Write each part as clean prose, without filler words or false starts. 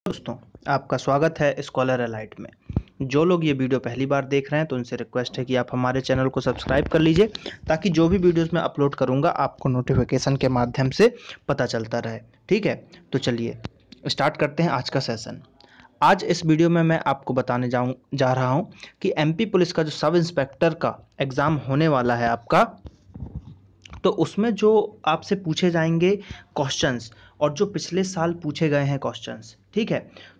दोस्तों, आपका स्वागत है स्कॉलर एलाइट में। जो लोग ये वीडियो पहली बार देख रहे हैं तो उनसे रिक्वेस्ट है कि आप हमारे चैनल को सब्सक्राइब कर लीजिए ताकि जो भी वीडियोस मैं अपलोड करूंगा आपको नोटिफिकेशन के माध्यम से पता चलता रहे। ठीक है, तो चलिए स्टार्ट करते हैं आज का सेशन। आज इस वीडियो में मैं आपको बताने जा रहा हूँ कि एमपी पुलिस का जो सब इंस्पेक्टर का एग्ज़ाम होने वाला है आपका, तो उसमें जो आपसे पूछे जाएंगे क्वेश्चंस और जो पिछले साल पूछे गए हैं क्वेश्चंस, ठीक है।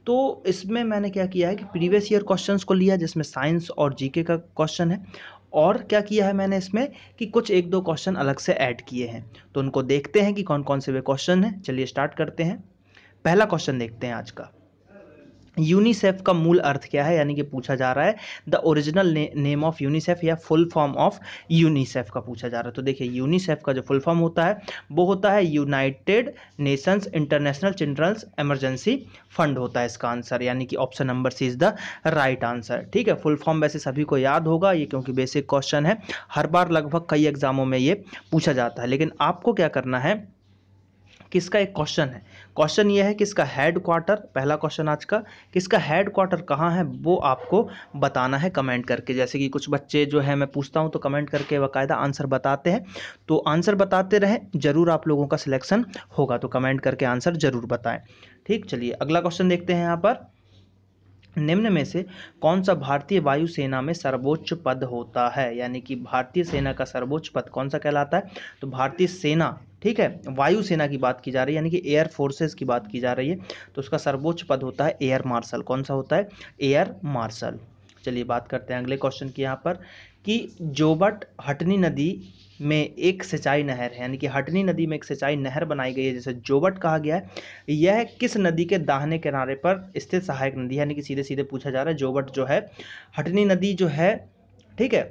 तो इसमें मैंने क्या किया है कि प्रीवियस ईयर क्वेश्चंस को लिया जिसमें साइंस और जीके का क्वेश्चन है, और क्या किया है मैंने इसमें कि कुछ एक दो क्वेश्चन अलग से ऐड किए हैं। तो उनको देखते हैं कि कौन कौन से वे क्वेश्चन हैं। चलिए स्टार्ट करते हैं। पहला क्वेश्चन देखते हैं आज का। यूनिसेफ का मूल अर्थ क्या है, यानी कि पूछा जा रहा है the original name of UNICEF या फुल फॉर्म ऑफ यूनिसेफ का पूछा जा रहा है। तो देखिए यूनिसेफ का जो फुल फॉर्म होता है वो होता है United Nations International Children's Emergency Fund होता है इसका आंसर, यानी कि option number C is the right answer. ठीक है, फुल फॉर्म वैसे सभी को याद होगा ये, क्योंकि बेसिक क्वेश्चन है, हर बार लगभग कई एग्जामों में ये पूछा जाता है। लेकिन आपको क्या करना है, किसका एक क्वेश्चन है, क्वेश्चन ये है कि इसका हेड क्वार्टर, पहला क्वेश्चन आज का, किसका हेड क्वार्टर कहाँ है वो आपको बताना है कमेंट करके। जैसे कि कुछ बच्चे जो है मैं पूछता हूँ तो कमेंट करके बाकायदा आंसर बताते हैं, तो आंसर बताते रहें, जरूर आप लोगों का सिलेक्शन होगा। तो कमेंट करके आंसर जरूर बताएं। ठीक, चलिए अगला क्वेश्चन देखते हैं यहाँ पर। निम्न में से कौन सा भारतीय वायुसेना में सर्वोच्च पद होता है, यानी कि भारतीय सेना का सर्वोच्च पद कौन सा कहलाता है। तो भारतीय सेना, ठीक है, वायुसेना की बात की जा रही है, यानी कि एयर फोर्सेस की बात की जा रही है, तो उसका सर्वोच्च पद होता है एयर मार्शल। कौन सा होता है, एयर मार्शल। चलिए बात करते हैं अगले क्वेश्चन की यहाँ पर कि जोबट हटनी नदी में एक सिंचाई नहर है, यानी कि हटनी नदी में एक सिंचाई नहर बनाई गई है जिसे जोबट कहा गया है, यह किस नदी के दाहिने किनारे पर स्थित सहायक नदी है, यानी कि सीधे सीधे पूछा जा रहा है जोबट जो है, हटनी नदी जो है, ठीक है,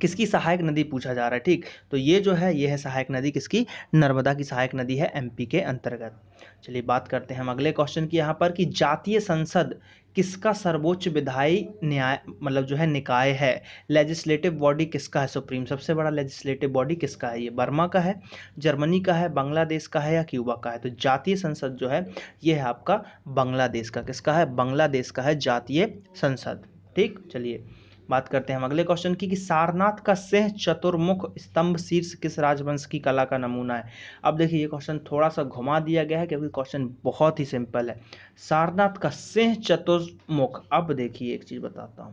किसकी सहायक नदी पूछा जा रहा है। ठीक, तो ये जो है ये है सहायक नदी किसकी, नर्मदा की सहायक नदी है एमपी के अंतर्गत। चलिए बात करते हैं हम अगले क्वेश्चन की यहाँ पर कि जातीय संसद किसका सर्वोच्च विधायी न्याय मतलब जो है निकाय है, लेजिस्लेटिव बॉडी किसका है, सुप्रीम सबसे बड़ा लेजिस्लेटिव बॉडी किसका है, ये बर्मा का है, जर्मनी का है, बांग्लादेश का है या क्यूबा का है। तो जातीय संसद जो है ये है आपका बांग्लादेश का, किसका है, बांग्लादेश का है जातीय संसद। ठीक, चलिए बात करते हैं हम अगले क्वेश्चन की कि सारनाथ का सिंह चतुर्मुख स्तंभ शीर्ष किस राजवंश की कला का नमूना है। अब देखिए ये क्वेश्चन थोड़ा सा घुमा दिया गया है क्योंकि क्वेश्चन बहुत ही सिंपल है। सारनाथ का सिंह चतुर्मुख, अब देखिए एक चीज बताता हूं,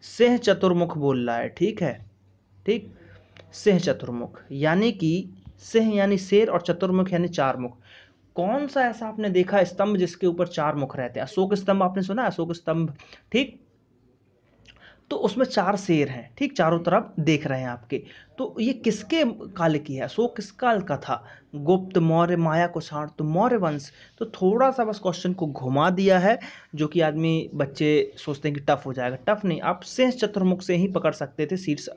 सिंह चतुर्मुख बोल रहा है, ठीक है, ठीक, सिंह चतुर्मुख यानी कि सिंह यानी शेर और चतुर्मुख यानी चार मुख। कौन सा ऐसा आपने देखा स्तंभ जिसके ऊपर चार मुख रहते हैं, अशोक स्तंभ आपने सुना है, अशोक स्तंभ, ठीक, तो उसमें चार शेर हैं, ठीक, चारों तरफ देख रहे हैं आपके। तो ये किसके काल की है, अशोक किस काल का था, गुप्त, मौर्य, माया, कुषाण, तो मौर्य वंश। तो थोड़ा सा बस क्वेश्चन को घुमा दिया है जो कि आदमी बच्चे सोचते हैं कि टफ हो जाएगा, टफ नहीं, आप सिंह चतुर्मुख से ही पकड़ सकते थे, शीर्ष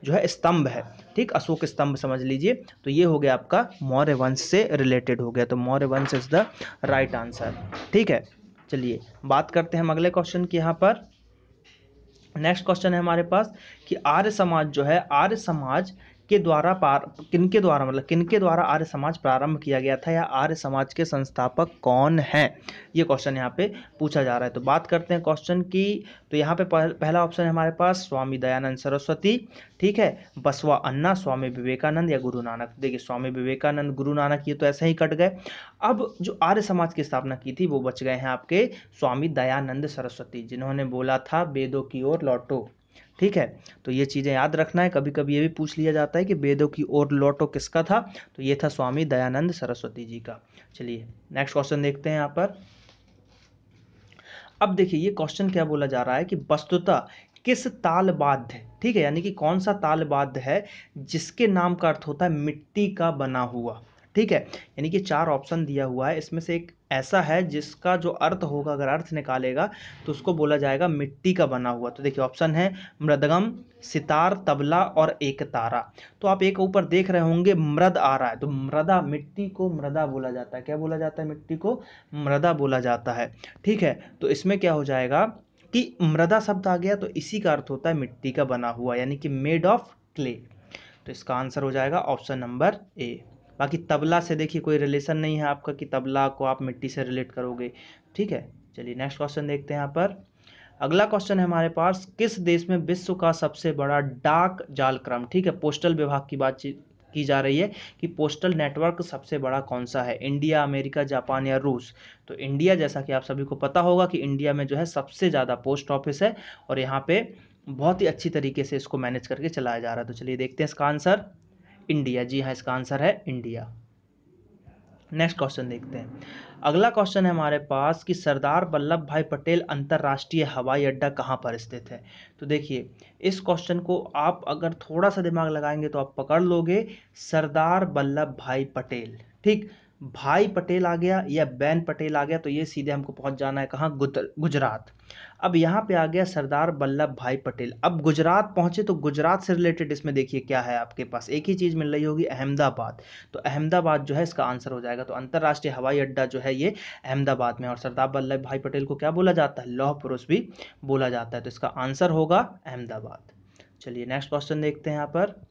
जो है स्तंभ है, ठीक, अशोक स्तंभ समझ लीजिए। तो ये हो गया आपका मौर्य वंश से रिलेटेड हो गया, तो मौर्य वंश इज द राइट आंसर। ठीक है, चलिए बात करते हैं हम अगले क्वेश्चन की यहाँ पर। नेक्स्ट क्वेश्चन है हमारे पास कि आर्य समाज जो है, आर्य समाज के द्वारा किनके द्वारा मतलब किनके द्वारा आर्य समाज प्रारंभ किया गया था, या आर्य समाज के संस्थापक कौन हैं, ये क्वेश्चन यहाँ पे पूछा जा रहा है। तो बात करते हैं क्वेश्चन की। तो यहाँ पे पहला ऑप्शन है हमारे पास स्वामी दयानंद सरस्वती, ठीक है, बसवा अन्ना, स्वामी विवेकानंद या गुरु नानक। देखिए स्वामी विवेकानंद, गुरु नानक ये तो ऐसे ही कट गए। अब जो आर्य समाज की स्थापना की थी वो बच गए हैं आपके स्वामी दयानंद सरस्वती, जिन्होंने बोला था वेदों की ओर लौटो। ठीक है, तो ये चीजें याद रखना है, कभी कभी ये भी पूछ लिया जाता है कि वेदों की ओर लौटो किसका था, तो ये था स्वामी दयानंद सरस्वती जी का। चलिए नेक्स्ट क्वेश्चन देखते हैं यहाँ पर। अब देखिए ये क्वेश्चन क्या बोला जा रहा है कि वस्तुतः किस तालबाद्य, ठीक है, यानी कि कौन सा तालबाद्य है जिसके नाम का अर्थ होता है मिट्टी का बना हुआ, ठीक है, यानी कि चार ऑप्शन दिया हुआ है, इसमें से एक ऐसा है जिसका जो अर्थ होगा, अगर अर्थ निकालेगा तो उसको बोला जाएगा मिट्टी का बना हुआ। तो देखिए ऑप्शन है मृदगम, सितार, तबला और एक तारा। तो आप एक ऊपर देख रहे होंगे मृद आ रहा है, तो मृदा, मिट्टी को मृदा बोला जाता है, क्या बोला जाता है, मिट्टी को मृदा बोला जाता है। ठीक है, तो इसमें क्या हो जाएगा कि मृदा शब्द आ गया तो इसी का अर्थ होता है मिट्टी का बना हुआ, यानी कि मेड ऑफ क्ले। तो इसका आंसर हो जाएगा ऑप्शन नंबर ए। बाकी तबला से देखिए कोई रिलेशन नहीं है आपका कि तबला को आप मिट्टी से रिलेट करोगे, ठीक है, चलिए नेक्स्ट क्वेश्चन देखते हैं यहाँ पर। अगला क्वेश्चन है हमारे पास, किस देश में विश्व का सबसे बड़ा डाक जालक्रम, ठीक है, पोस्टल विभाग की बातचीत की जा रही है कि पोस्टल नेटवर्क सबसे बड़ा कौन सा है, इंडिया, अमेरिका, जापान या रूस। तो इंडिया, जैसा कि आप सभी को पता होगा कि इंडिया में जो है सबसे ज़्यादा पोस्ट ऑफिस है और यहाँ पे बहुत ही अच्छी तरीके से इसको मैनेज करके चलाया जा रहा है। तो चलिए देखते हैं इसका आंसर, इंडिया। जी हाँ, इसका आंसर है इंडिया। नेक्स्ट क्वेश्चन देखते हैं। अगला क्वेश्चन है हमारे पास कि सरदार वल्लभ भाई पटेल अंतर्राष्ट्रीय हवाई अड्डा कहाँ पर स्थित है। तो देखिए, इस क्वेश्चन को आप अगर थोड़ा सा दिमाग लगाएंगे तो आप पकड़ लोगे, सरदार वल्लभ भाई पटेल, ठीक, भाई पटेल आ गया या बैन पटेल आ गया तो ये सीधे हमको पहुंच जाना है कहाँ, गुजरात। अब यहाँ पे आ गया सरदार वल्लभ भाई पटेल। अब गुजरात पहुंचे तो गुजरात से रिलेटेड इसमें देखिए क्या है, आपके पास एक ही चीज़ मिल रही होगी, अहमदाबाद। तो अहमदाबाद जो है इसका आंसर हो जाएगा। तो अंतर्राष्ट्रीय हवाई अड्डा जो है ये अहमदाबाद में, और सरदार वल्लभ भाई पटेल को क्या बोला जाता है, लौह पुरुष भी बोला जाता है। तो इसका आंसर होगा अहमदाबाद। चलिए नेक्स्ट क्वेश्चन देखते हैं यहाँ पर।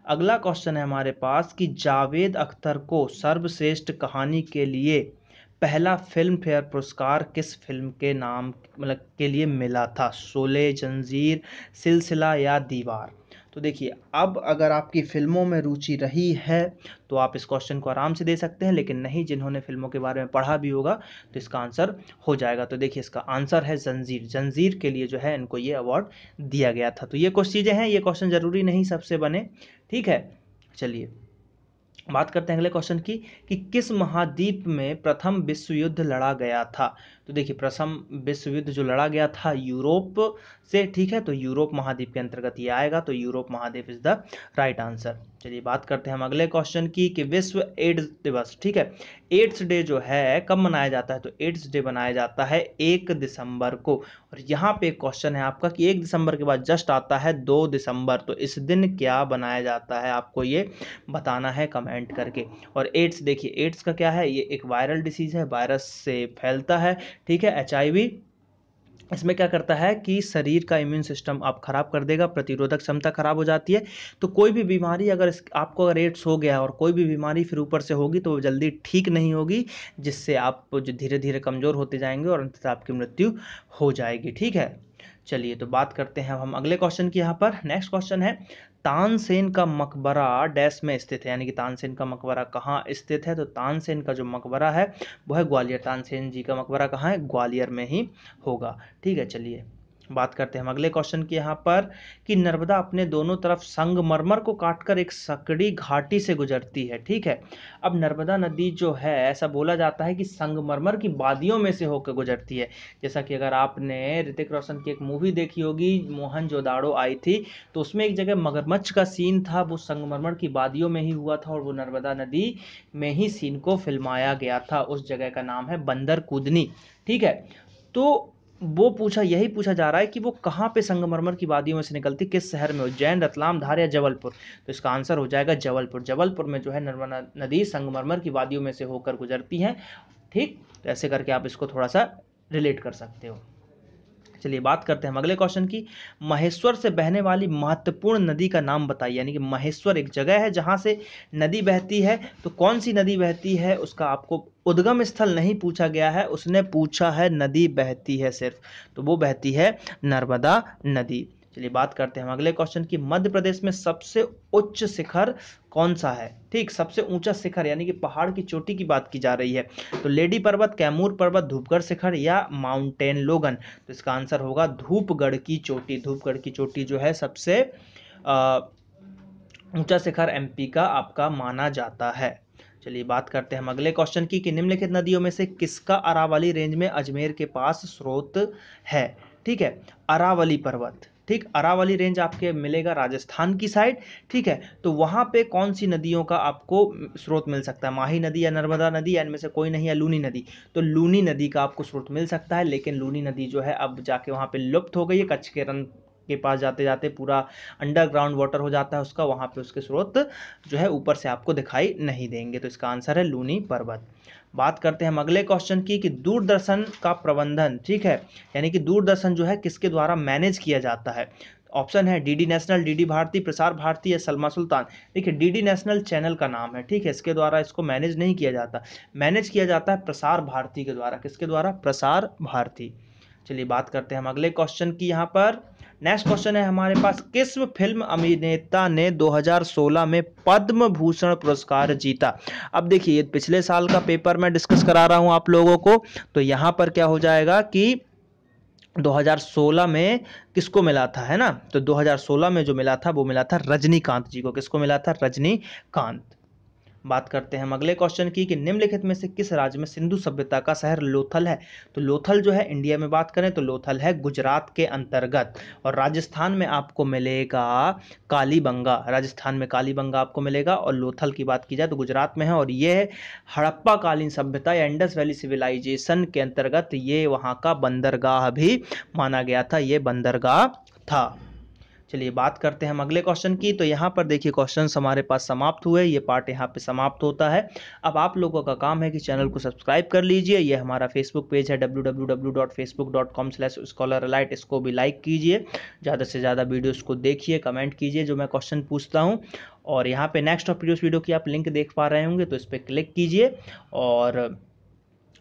अगला क्वेश्चन है हमारे पास कि जावेद अख्तर को सर्वश्रेष्ठ कहानी के लिए पहला फिल्म फेयर पुरस्कार किस फिल्म के नाम मतलब के लिए मिला था, शोले, जंजीर, सिलसिला या दीवार। तो देखिए, अब अगर आपकी फिल्मों में रुचि रही है तो आप इस क्वेश्चन को आराम से दे सकते हैं, लेकिन नहीं, जिन्होंने फिल्मों के बारे में पढ़ा भी होगा तो इसका आंसर हो जाएगा। तो देखिए, इसका आंसर है जंजीर। जंजीर के लिए जो है इनको ये अवार्ड दिया गया था। तो ये कुछ चीज़ें हैं, ये क्वेश्चन जरूरी नहीं सबसे बने, ठीक है। चलिए बात करते हैं अगले क्वेश्चन की कि किस महाद्वीप में प्रथम विश्व युद्ध लड़ा गया था। तो देखिए, प्रथम विश्व युद्ध जो लड़ा गया था यूरोप से, ठीक है, तो यूरोप महाद्वीप के अंतर्गत ये आएगा। तो यूरोप महाद्वीप इज द राइट आंसर। चलिए बात करते हैं हम अगले क्वेश्चन की कि विश्व एड्स दिवस, ठीक है, एड्स डे जो है कब मनाया जाता है। तो एड्स डे मनाया जाता है 1 दिसंबर को। और यहाँ पे एक क्वेश्चन है आपका कि 1 दिसंबर के बाद जस्ट आता है 2 दिसंबर, तो इस दिन क्या बनाया जाता है, आपको ये बताना है कमेंट करके। और एड्स, देखिए एड्स का क्या है, ये एक वायरल डिसीज है, वायरस से फैलता है, ठीक है, HIV। इसमें क्या करता है कि शरीर का इम्यून सिस्टम आप खराब कर देगा, प्रतिरोधक क्षमता खराब हो जाती है। तो कोई भी बीमारी अगर आपको अगर एड्स हो गया और कोई भी बीमारी फिर ऊपर से होगी तो वो जल्दी ठीक नहीं होगी, जिससे आप जो धीरे धीरे कमज़ोर होते जाएंगे और अंततः आपकी मृत्यु हो जाएगी, ठीक है। चलिए तो बात करते हैं हम अगले क्वेश्चन की। यहाँ पर नेक्स्ट क्वेश्चन है, तानसेन का मकबरा डैश में स्थित है, यानी कि तानसेन का मकबरा कहाँ स्थित है। तो तानसेन का जो मकबरा है वो है ग्वालियर। तानसेन जी का मकबरा कहाँ है, ग्वालियर में ही होगा, ठीक है। चलिए बात करते हैं हम अगले क्वेश्चन की यहाँ पर कि नर्मदा अपने दोनों तरफ संगमरमर को काटकर एक सकड़ी घाटी से गुजरती है, ठीक है। अब नर्मदा नदी जो है ऐसा बोला जाता है कि संगमरमर की वादियों में से होकर गुजरती है। जैसा कि अगर आपने ऋतिक रोशन की एक मूवी देखी होगी, मोहनजोदाड़ो आई थी, तो उसमें एक जगह मगरमच्छ का सीन था, वो संगमरमर की वादियों में ही हुआ था और वो नर्मदा नदी में ही सीन को फिल्माया गया था। उस जगह का नाम है बंदर कूदनी, ठीक है। तो वो यही पूछा जा रहा है कि वो कहाँ पे संगमरमर की वादियों में से निकलती, किस शहर में, उज्जैन, रतलाम, धार या जबलपुर। तो इसका आंसर हो जाएगा जबलपुर। जबलपुर में जो है नर्मदा नदी संगमरमर की वादियों में से होकर गुजरती है, ठीक। तो ऐसे करके आप इसको थोड़ा सा रिलेट कर सकते हो। चलिए बात करते हैं हम अगले क्वेश्चन की, महेश्वर से बहने वाली महत्वपूर्ण नदी का नाम बताइए। यानी कि महेश्वर एक जगह है जहां से नदी बहती है, तो कौन सी नदी बहती है उसका आपको उद्गम स्थल नहीं पूछा गया है, उसने पूछा है नदी बहती है सिर्फ, तो वो बहती है नर्मदा नदी। चलिए बात करते हैं हम अगले क्वेश्चन की, मध्य प्रदेश में सबसे उच्च शिखर कौन सा है, ठीक, सबसे ऊंचा शिखर यानी कि पहाड़ की चोटी की बात की जा रही है। तो लेडी पर्वत, कैमूर पर्वत, धूपगढ़ शिखर या माउंटेन लोगन। तो इसका आंसर होगा धूपगढ़ की चोटी। धूपगढ़ की चोटी जो है सबसे ऊंचा शिखर MP का आपका माना जाता है। चलिए बात करते हैं हम अगले क्वेश्चन की कि निम्नलिखित नदियों में से किसका अरावली रेंज में अजमेर के पास स्रोत है, ठीक है, अरावली पर्वत, ठीक। अरावली रेंज आपके मिलेगा राजस्थान की साइड, ठीक है। तो वहां पे कौन सी नदियों का आपको स्रोत मिल सकता है, माही नदी या नर्मदा नदी या इनमें से कोई नहीं, है लूनी नदी। तो लूनी नदी का आपको स्रोत मिल सकता है, लेकिन लूनी नदी जो है अब जाके वहां पे लुप्त हो गई है, कच्छ के रन के पास जाते जाते पूरा अंडरग्राउंड वाटर हो जाता है उसका, वहां पे उसके स्रोत जो है ऊपर से आपको दिखाई नहीं देंगे। तो इसका आंसर है लूनी पर्वत। बात करते हैं हम अगले क्वेश्चन की कि दूरदर्शन का प्रबंधन, ठीक है, यानी कि दूरदर्शन जो है किसके द्वारा मैनेज किया जाता है। ऑप्शन है DD national, DD Bharti, Prasar Bharati या सलमा सुल्तान। देखिए डीडी नेशनल चैनल का नाम है, ठीक है, इसके द्वारा इसको मैनेज नहीं किया जाता, मैनेज किया जाता है प्रसार भारती के द्वारा। किसके द्वारा? प्रसार भारती। चलिए बात करते हैं हम अगले क्वेश्चन की। यहाँ पर नेक्स्ट क्वेश्चन है हमारे पास, किस फिल्म अभिनेता ने 2016 में पद्म भूषण पुरस्कार जीता? अब देखिए ये पिछले साल का पेपर मैं डिस्कस करा रहा हूं आप लोगों को, तो यहाँ पर क्या हो जाएगा कि 2016 में किसको मिला था, है ना? तो 2016 में जो मिला था वो मिला था रजनीकांत जी को। किसको मिला था? रजनीकांत। बात करते हैं हम अगले क्वेश्चन की कि निम्नलिखित में से किस राज्य में सिंधु सभ्यता का शहर लोथल है? तो लोथल जो है इंडिया में बात करें तो लोथल है गुजरात के अंतर्गत। और राजस्थान में आपको मिलेगा कालीबंगा, राजस्थान में कालीबंगा आपको मिलेगा। और लोथल की बात की जाए तो गुजरात में है, और ये हड़प्पा कालीन सभ्यता या इंडस वैली सिविलाइजेशन के अंतर्गत ये वहाँ का बंदरगाह भी माना गया था, ये बंदरगाह था। चलिए बात करते हैं हम अगले क्वेश्चन की। तो यहाँ पर देखिए क्वेश्चंस हमारे पास समाप्त हुए, ये पार्ट यहाँ पे समाप्त होता है। अब आप लोगों का काम है कि चैनल को सब्सक्राइब कर लीजिए। ये हमारा फेसबुक पेज है www.facebook.com/scholaralite, इसको भी लाइक कीजिए, ज़्यादा से ज़्यादा वीडियोज़ को देखिए, कमेंट कीजिए जो मैं क्वेश्चन पूछता हूँ। और यहाँ पे नेक्स्ट और प्रीवियस वीडियो की आप लिंक देख पा रहे होंगे, तो इस पर क्लिक कीजिए और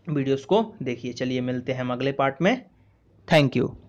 वीडियोज़ को देखिए। चलिए मिलते हैं हम अगले पार्ट में। Thank you.